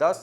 10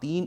3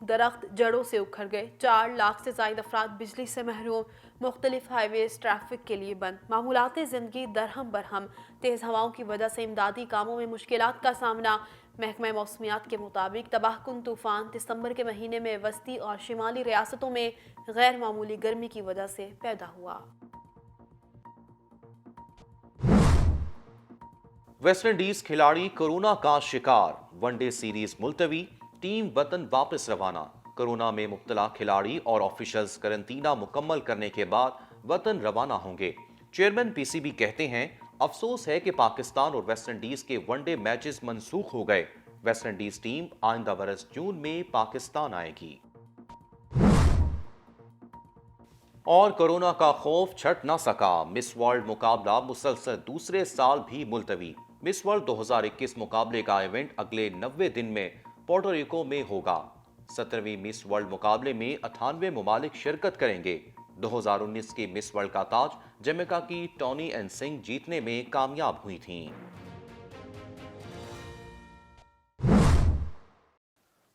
درخت جڑوں سے اکھڑ گئے، 4 لاکھ سے زائد افراد بجلی سے محروم، مختلف ہائی ویز ٹریفک کے لیے بند، معمولات زندگی درہم برہم، تیز ہواؤں کی وجہ سے امدادی کاموں میں مشکلات کا سامنا۔ محکمہ موسمیات کے مطابق تباہ کن طوفان دسمبر کے مہینے میں وسطی اور شمالی ریاستوں میں غیر معمولی گرمی کی وجہ سے پیدا ہوا۔ ویسٹ انڈیز کھلاڑی کورونا کا شکار، ون ڈے سیریز ملتوی، ٹیم وطن واپس روانہ۔ کورونا میں مبتلا کھلاڑی اور آفیشلز قرنطینہ مکمل کرنے کے بعد وطن روانہ ہوں گے۔ چیئرمین پی سی بی کہتے ہیں افسوس ہے کہ پاکستان اور ویسٹ انڈیز کے ون ڈے میچز منسوخ ہو گئے۔ ویسٹ انڈیز ٹیم آئندہ برس جون میں پاکستان آئے گی۔ اور کورونا کا خوف چھٹ نہ سکا، مس ورلڈ مقابلہ مسلسل دوسرے سال بھی ملتوی۔ مس ورلڈ 2021 مقابلے کا ایونٹ اگلے 90 دن میں پورٹوریکو میں ہوگا۔ 17ویں مس ورلڈ مقابلے میں 98 ممالک شرکت کریں گے۔ 2019 کی مس ورلڈ کا تاج جمیکا کی ٹونی این سنگھ جیتنے میں کامیاب ہوئی تھیں۔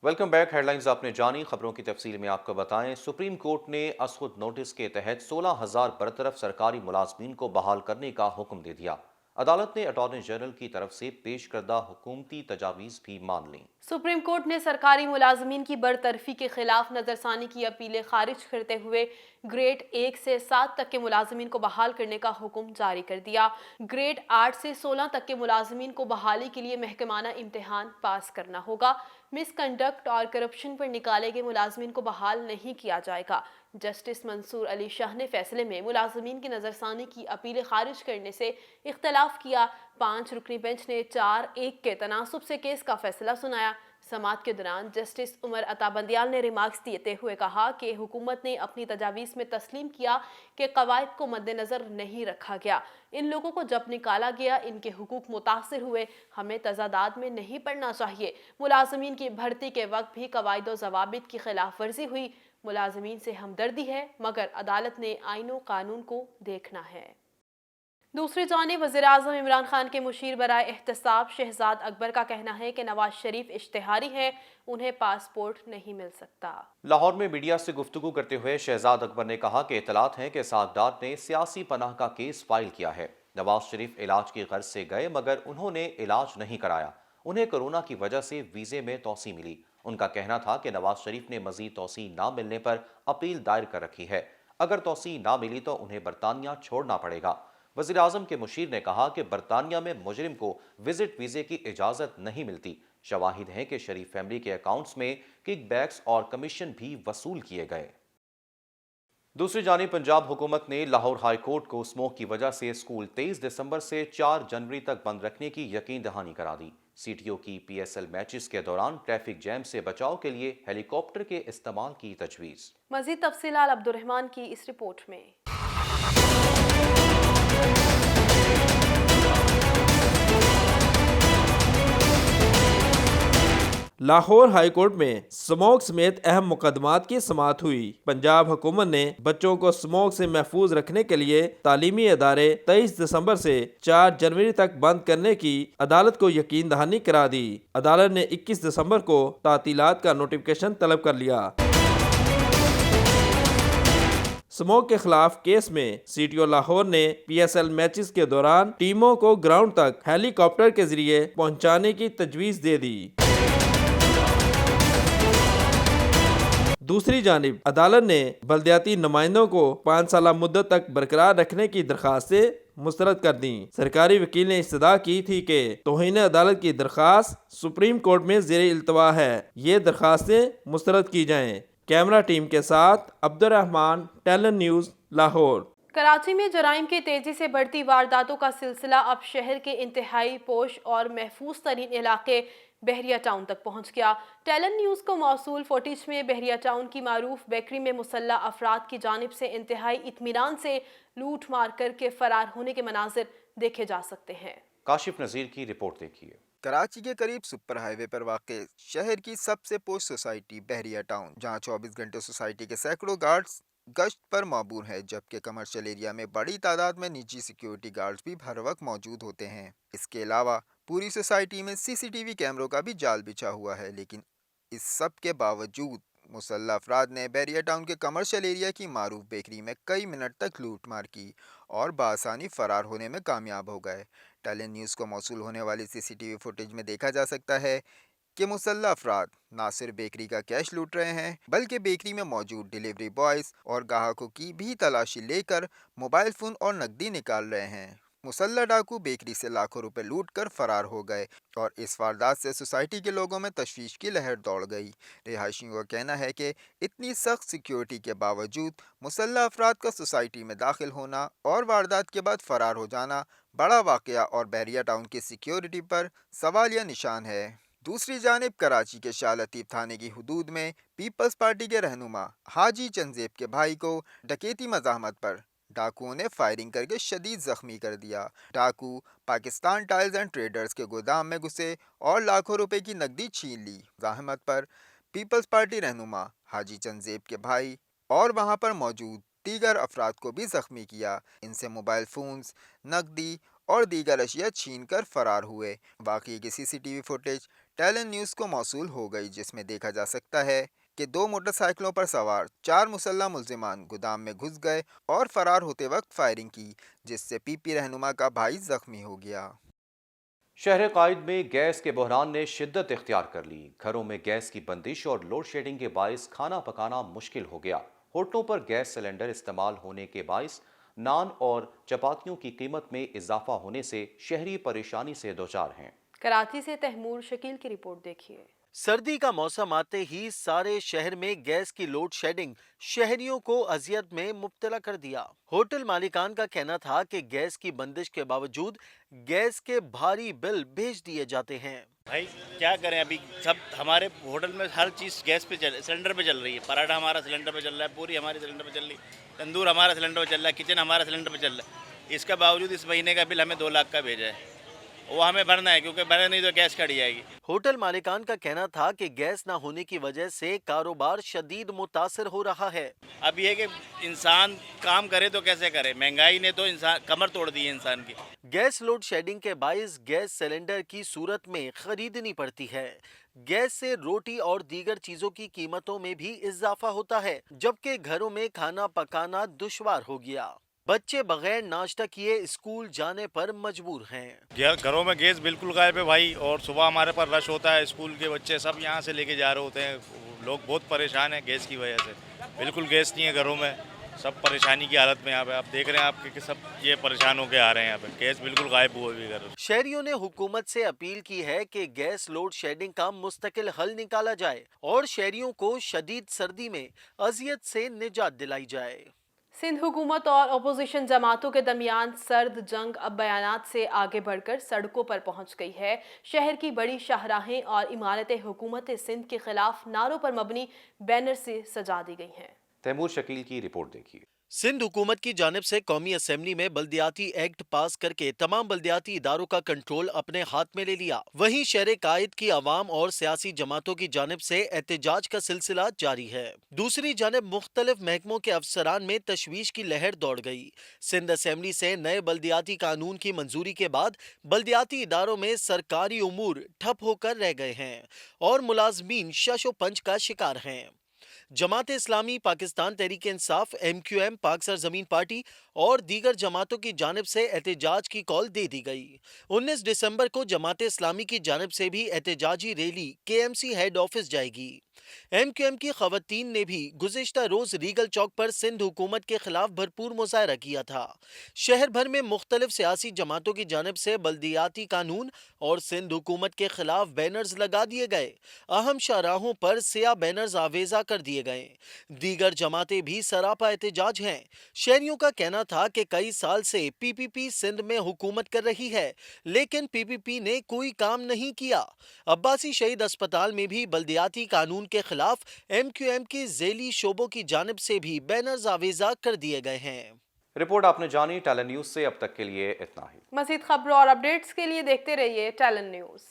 ویلکم بیک، ہیڈ لائنز آپ نے جانی، خبروں کی تفصیل میں آپ کو بتائیں۔ سپریم کورٹ نے از خود نوٹس کے تحت 16,000 برطرف سرکاری ملازمین کو بحال کرنے کا حکم دے دیا۔ عدالت نے اٹارنی جنرل کی طرف سے پیش کردہ حکومتی تجاویز بھی مان لیں۔ سپریم کورٹ نے سرکاری ملازمین کی برطرفی کے خلاف نظر ثانی کی اپیلیں خارج کرتے ہوئے گریڈ 1 سے 7 تک کے ملازمین کو بحال کرنے کا حکم جاری کر دیا۔ گریڈ 8 سے 16 تک کے ملازمین کو بحالی کے لیے محکمانہ امتحان پاس کرنا ہوگا۔ مس کنڈکٹ اور کرپشن پر نکالے گئے ملازمین کو بحال نہیں کیا جائے گا۔ جسٹس منصور علی شاہ نے فیصلے میں ملازمین کی نظر ثانی کی اپیلیں خارج کرنے سے اختلاف کیا۔ 5 رکنی بینچ نے 4-1 کے تناسب سے کیس کا فیصلہ سنایا۔ سماعت کے دوران جسٹس عمر عطا بندیال نے ریمارکس دیتے ہوئے کہا کہ حکومت نے اپنی تجاویز میں تسلیم کیا کہ قواعد کو مد نظر نہیں رکھا گیا۔ ان لوگوں کو جب نکالا گیا ان کے حقوق متاثر ہوئے، ہمیں تضادات میں نہیں پڑنا چاہیے۔ ملازمین کی بھرتی کے وقت بھی قواعد و ضوابط کی خلاف ورزی ہوئی۔ ملازمین سے ہمدردی ہے، مگر عدالت نے آئین و قانون کو دیکھنا ہے۔ دوسری جانب وزیراعظم عمران خان کے مشیر برائے احتساب شہزاد اکبر کا کہنا ہے کہ نواز شریف اشتہاری ہیں، انہیں پاسپورٹ نہیں مل سکتا۔ لاہور میں میڈیا سے گفتگو کرتے ہوئے شہزاد اکبر نے کہا کہ اطلاعات ہیں کہ ساگدار نے سیاسی پناہ کا کیس فائل کیا ہے۔ نواز شریف علاج کی غرض سے گئے مگر انہوں نے علاج نہیں کرایا۔ انہیں کورونا کی وجہ سے ویزے میں توسیع ملی۔ ان کا کہنا تھا کہ نواز شریف نے مزید توسیع نہ ملنے پر اپیل دائر کر رکھی ہے۔ اگر توسیع نہ ملی تو انہیں برطانیہ چھوڑنا پڑے گا۔ وزیر اعظم کے مشیر نے کہا کہ برطانیہ میں مجرم کو وزٹ ویزے کی اجازت نہیں ملتی۔ شواہد ہیں کہ شریف فیملی کے اکاؤنٹس میں کک بیکس اور کمیشن بھی وصول کیے گئے۔ دوسری جانب پنجاب حکومت نے لاہور ہائی کورٹ کو اسموک کی وجہ سے اسکول 23 دسمبر سے 4 جنوری تک بند رکھنے کی یقین دہانی کرا دی۔ سی ٹی او کی پی ایس ایل میچز کے دوران ٹریفک جیم سے بچاؤ کے لیے ہیلی کاپٹر کے استعمال کی تجویز۔ مزید تفصیلات عبدالرحمان کی اس رپورٹ میں۔ لاہور ہائی کورٹ میں سموک سمیت اہم مقدمات کی سماعت ہوئی۔ پنجاب حکومت نے بچوں کو سموک سے محفوظ رکھنے کے لیے تعلیمی ادارے 23 دسمبر سے 4 جنوری تک بند کرنے کی عدالت کو یقین دہانی کرا دی۔ عدالت نے 21 دسمبر کو تعطیلات کا نوٹیفیکیشن طلب کر لیا۔ سموک کے خلاف کیس میں سی ٹی او لاہور نے پی ایس ایل میچز کے دوران ٹیموں کو گراؤنڈ تک ہیلی کاپٹر کے ذریعے پہنچانے کی تجویز دے دی۔ دوسری جانب عدالت نے بلدیاتی نمائندوں کو 5 سالہ مدت تک برقرار رکھنے کی درخواستیں مسترد کر دیں۔ سرکاری وکیل نے استدعا کی تھی کہ توہین عدالت کی درخواست سپریم کورٹ میں زیر التوا ہے، یہ درخواستیں مسترد کی جائیں۔ کیمرہ ٹیم کے ساتھ عبدالرحمان، ٹیلن نیوز، لاہور۔ کراچی میں جرائم کی تیزی سے بڑھتی وارداتوں کا سلسلہ اب شہر کے انتہائی پوش اور محفوظ ترین علاقے بحریہ ٹاؤن تک پہنچ گیا۔ ٹیلن نیوز کو موصول فوٹیج میں بحریہ ٹاؤن کی معروف بیکری میں مسلح افراد کی جانب سے انتہائی اطمینان سے لوٹ مار کر کے فرار ہونے کے مناظر دیکھے جا سکتے ہیں۔ کاشف نذیر کی رپورٹ دیکھیے۔ کراچی کے قریب سپر ہائی وے پر واقع شہر کی سب سے پوش سوسائٹی بحریہ ٹاؤن، جہاں 24 گھنٹے سوسائٹی کے سینکڑوں گارڈز گشت پر معمور ہے، جبکہ کمرشل ایریا میں بڑی تعداد میں نجی سیکیورٹی گارڈز بھی ہر وقت موجود ہوتے ہیں۔ اس کے علاوہ پوری سوسائٹی میں سی سی ٹی وی کیمروں کا بھی جال بچھا ہوا ہے، لیکن اس سب کے باوجود مسلح افراد نے بحریہ ٹاؤن کے کمرشل ایریا کی معروف بیکری میں کئی منٹ تک لوٹ مار کی اور بآسانی فرار ہونے میں کامیاب ہو گئے۔ ٹیلن نیوز کو موصول ہونے والی سی سی ٹی وی فوٹیج میں دیکھا جا سکتا ہے کہ مسلح افراد نہ صرف بیکری کا کیش لوٹ رہے ہیں بلکہ بیکری میں موجود ڈیلیوری بوائز اور گاہکوں کی بھی تلاشی لے کر موبائل فون اور نقدی نکال رہے ہیں۔ مسلح ڈاکو بیکری سے لاکھوں روپے لوٹ کر فرار ہو گئے اور اس واردات سے سوسائٹی کے لوگوں میں تشویش کی لہر دوڑ گئی۔ رہائشیوں کا کہنا ہے کہ اتنی سخت سیکیورٹی کے باوجود مسلح افراد کا سوسائٹی میں داخل ہونا اور واردات کے بعد فرار ہو جانا بڑا واقعہ اور بحریہ ٹاؤن کی سیکیورٹی پر سوالیہ نشان ہے۔ دوسری جانب کراچی کے شاہ لطیف تھانے کی حدود میں پیپلز پارٹی کے رہنما حاجی چنزیب کے بھائی کو ڈکیتی مزاحمت پر ڈاکوؤں نے فائرنگ کر کے شدید زخمی کر دیا۔ ڈاکو پاکستان ٹائلز اینڈ ٹریڈرز کے گودام میں گھسے اور لاکھوں روپے کی نقدی چھین لی۔ مزاحمت پر پیپلز پارٹی رہنما حاجی چنزیب کے بھائی اور وہاں پر موجود دیگر افراد کو بھی زخمی کیا۔ ان سے موبائل فونز، نقدی اور دیگر اشیاء چھین کر فرار ہوئے۔ واقعے کی C C T V footage Talon News کو موصول ہو گئی جس میں دیکھا جا سکتا ہے کہ 2 موٹر سائیکلوں پر سوار 4 مسلح ملزمان گودام میں گھس گئے اور فرار ہوتے وقت فائرنگ کی جس سے پی پی رہنما کا بھائی زخمی ہو گیا۔ شہر قائد میں گیس کے بحران نے شدت اختیار کر لی۔ گھروں میں گیس کی بندش اور لوڈ شیڈنگ کے باعث کھانا پکانا مشکل ہو گیا۔ ہوٹلوں پر گیس سلنڈر استعمال ہونے کے باعث نان اور چپاتیوں کی قیمت میں اضافہ ہونے سے شہری پریشانی سے دوچار ہیں۔ کراچی سے تیمور شکیل کی رپورٹ دیکھیے۔ سردی کا موسم آتے ہی سارے شہر میں گیس کی لوڈ شیڈنگ شہریوں کو اذیت میں مبتلا کر دیا۔ ہوٹل مالکان کا کہنا تھا کہ گیس کی بندش کے باوجود گیس کے بھاری بل بھیج دیے جاتے ہیں۔ بھائی کیا کریں، ابھی سب ہمارے ہوٹل میں ہر چیز گیس پہ سلنڈر پہ چل رہی ہے۔ پراٹھا ہمارا سلنڈر پہ چل رہا ہے، پوری ہماری سلنڈر پہ چل رہی ہے، تندور ہمارا سلنڈر پہ چل رہا ہے، کچن ہمارا سلنڈر پہ چل رہا ہے۔ اس کے باوجود اس مہینے کا بل ہمیں 2 لاکھ کا بھیجا ہے، وہ ہمیں بھرنا ہے کیونکہ بھرے نہیں تو گیس کھڑی جائے گی۔ ہوٹل مالکان کا کہنا تھا کہ گیس نہ ہونے کی وجہ سے کاروبار شدید متاثر ہو رہا ہے۔ اب یہ کہ انسان کام کرے تو کیسے کرے، مہنگائی نے تو انسان کمر توڑ دی ہے انسان کی۔ گیس لوڈ شیڈنگ کے باعث گیس سلنڈر کی صورت میں خریدنی پڑتی ہے۔ گیس سے روٹی اور دیگر چیزوں کی قیمتوں میں بھی اضافہ ہوتا ہے، جبکہ گھروں میں کھانا پکانا دشوار ہو گیا۔ بچے بغیر ناشتہ کیے اسکول جانے پر مجبور ہیں۔ گھروں میں گیس بالکل غائب ہے بھائی، اور صبح ہمارے پر رش ہوتا ہے، اسکول کے بچے سب یہاں سے لے کے جا رہے ہوتے ہیں۔ لوگ بہت پریشان ہیں گیس کی وجہ سے، بالکل گیس نہیں ہے گھروں میں، سب پریشانی کی حالت میں یہاں پہ آپ دیکھ رہے ہیں آپ کہ سب یہ پریشان ہو کے آ رہے ہیں یہاں پہ، گیس بالکل غائب ہوئے بھی گھر۔ شہریوں نے حکومت سے اپیل کی ہے کہ گیس لوڈ شیڈنگ کا مستقل حل نکالا جائے اور شہریوں کو شدید سردی میں اذیت سے نجات دلائی جائے۔ سندھ حکومت اور اپوزیشن جماعتوں کے درمیان سرد جنگ اب بیانات سے آگے بڑھ کر سڑکوں پر پہنچ گئی ہے۔ شہر کی بڑی شاہراہیں اور عمارتیں حکومت سندھ کے خلاف نعروں پر مبنی بینر سے سجا دی گئی ہیں۔ تیمور شکیل کی رپورٹ دیکھیے۔ سندھ حکومت کی جانب سے قومی اسمبلی میں بلدیاتی ایکٹ پاس کر کے تمام بلدیاتی اداروں کا کنٹرول اپنے ہاتھ میں لے لیا۔ وہیں شہر قائد کی عوام اور سیاسی جماعتوں کی جانب سے احتجاج کا سلسلہ جاری ہے۔ دوسری جانب مختلف محکموں کے افسران میں تشویش کی لہر دوڑ گئی۔ سندھ اسمبلی سے نئے بلدیاتی قانون کی منظوری کے بعد بلدیاتی اداروں میں سرکاری امور ٹھپ ہو کر رہ گئے ہیں اور ملازمین شش و پنج کا شکار ہیں۔ جماعت اسلامی، پاکستان تحریک انصاف، MQM، پاک سرزمین پارٹی اور دیگر جماعتوں کی جانب سے احتجاج کی کال دے دی گئی۔ 19 دسمبر کو جماعت اسلامی کی جانب سے بھی احتجاجی ریلی KMC ہیڈ آفس جائے گی۔ MQM کی خواتین نے بھی گزشتہ روز ریگل چوک پر سندھ حکومت کے خلاف بھرپور مظاہرہ کیا تھا۔ شہر بھر میں مختلف سیاسی جماعتوں کی جانب سے بلدیاتی قانون اور سندھ حکومت کے خلاف بینرز لگا دیے گئے۔ اہم شاہراہوں پر سیاہ بینرز آویزہ کر دیے گئے۔ دیگر جماعتیں بھی سراپا احتجاج ہیں۔ شہریوں کا کہنا تھا کہ کئی سال سے PPP سندھ میں حکومت کر رہی ہے، لیکن PPP نے کوئی کام نہیں کیا۔ عباسی شہید اسپتال میں بھی بلدیاتی قانون کے خلاف MQM کی ذیلی شعبوں کی جانب سے بھی بینرز آویزہ کر دیے گئے ہیں۔ رپورٹ آپ نے جانی ٹیلن نیوز سے، اب تک کے لیے اتنا ہی۔ مزید خبروں اور اپڈیٹس کے لیے دیکھتے رہیے ٹیلن نیوز۔